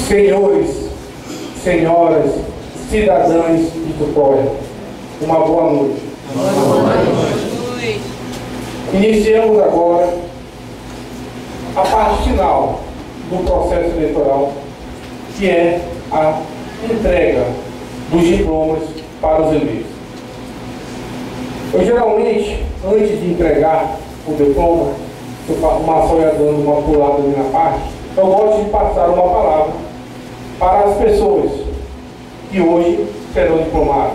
Senhores, senhoras, cidadãos de Tutóia, uma boa noite. Boa noite. Iniciamos agora a parte final do processo eleitoral, que é a entrega dos diplomas para os eleitos. Eu geralmente, antes de entregar o diploma, uma só ia dando uma pulada ali na parte, eu gosto de passar uma palavra para as pessoas que hoje serão diplomadas,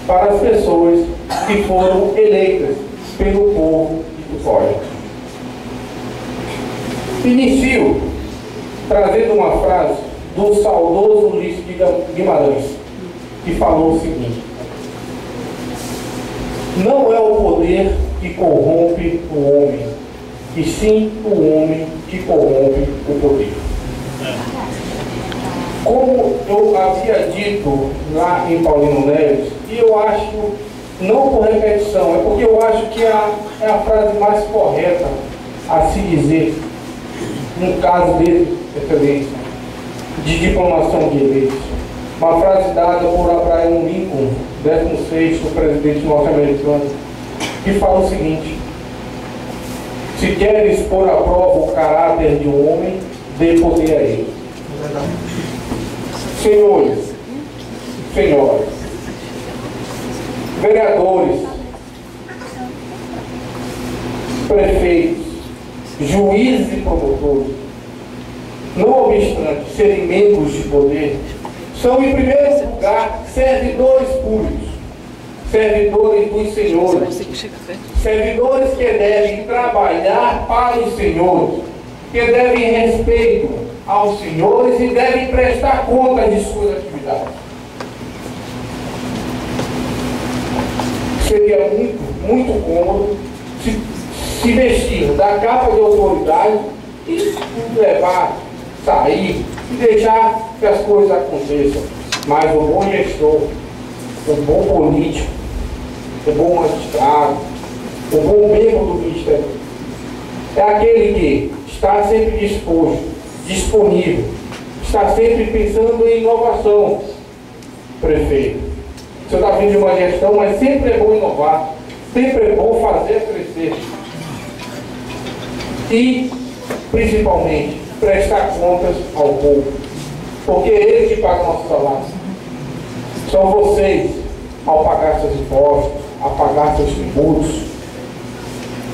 para as pessoas que foram eleitas pelo povo de Tutóia. Inicio trazendo uma frase do saudoso Ulisses de Guimarães, que falou o seguinte: não é o poder que corrompe o homem, e sim o homem que corrompe o poder. Como eu havia dito lá em Paulino Neves, e eu acho, não por repetição, é porque eu acho que é a frase mais correta a se dizer, no caso dele, excelência, de diplomação de eleitos. Uma frase dada por Abraham Lincoln, 16º presidente norte-americano, que fala o seguinte: se queres pôr à prova o caráter de um homem, dê poder a ele. Senhores, senhoras, vereadores, prefeitos, juízes e promotores, não obstante serem membros de poder, são em primeiro lugar servidores públicos, servidores dos senhores, servidores que devem trabalhar para os senhores, que devem respeito aos senhores e devem prestar conta de suas atividades. Seria muito cômodo se vestir da capa de autoridade e levar, sair e deixar que as coisas aconteçam. Mas o bom gestor, o bom político, o bom magistrado, o bom membro do Ministério é aquele que está sempre disponível, está sempre pensando em inovação. Prefeito, você está vindo de uma gestão, mas sempre é bom inovar, sempre é bom fazer crescer. E, principalmente, prestar contas ao povo, porque é eles que pagam nosso salário. São vocês, ao pagar seus impostos, a pagar seus tributos,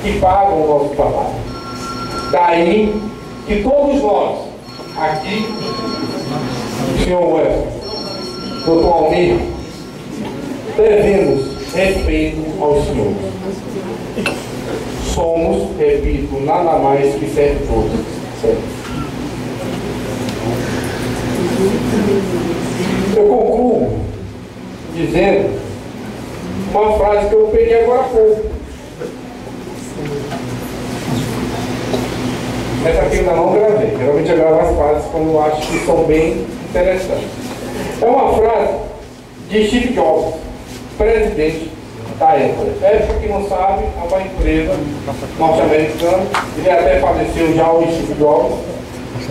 que pagam o nosso salário. Daí que todos nós, aqui, senhor Wesley, doutor Almir, devemos respeito aos senhores. Somos, repito, nada mais que servidores. Eu concluo dizendo uma frase que eu peguei agora há pouco. Essa aqui ainda não gravei. Geralmente eu gravo as frases quando eu acho que são bem interessantes. É uma frase de Steve Jobs, presidente da Apple. Apple, que não sabe, é uma empresa norte-americana. Ele até faleceu já, o Steve Jobs.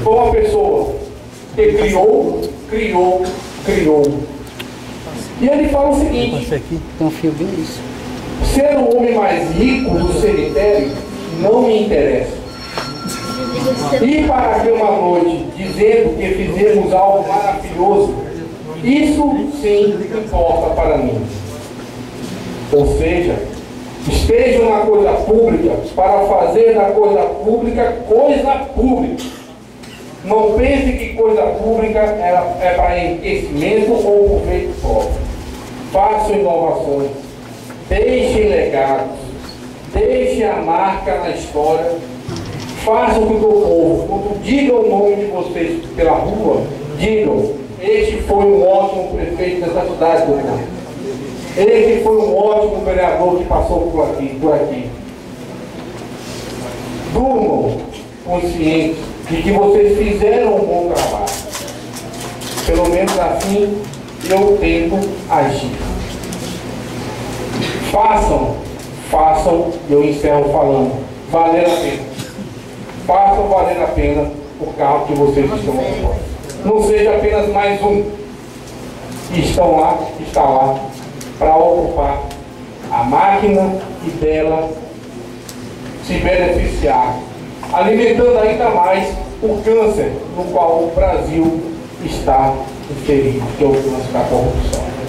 Foi uma pessoa que criou. E ele fala o seguinte: ser o homem mais rico do cemitério não me interessa. Ir para aqui uma noite dizendo que fizemos algo maravilhoso, isso sim importa para mim. Ou seja, esteja na coisa pública para fazer da coisa pública coisa pública. Não pense que coisa pública é para enriquecimento ou proveito próprio. Façam inovações, deixem legados, deixem a marca na história. Façam com que o povo, quando digam o nome de vocês pela rua, digam: este foi um ótimo prefeito dessa cidade do Rio. Este foi um ótimo vereador que passou por aqui. Durmam conscientes de que vocês fizeram um bom trabalho. Pelo menos assim eu tento agir. Façam, e eu encerro falando, valer a pena. Façam valer a pena o carro que vocês estão ocupando. não seja apenas mais um que está lá para ocupar a máquina e dela se beneficiar, alimentando ainda mais o câncer no qual o Brasil está inserido, que é o câncer da corrupção.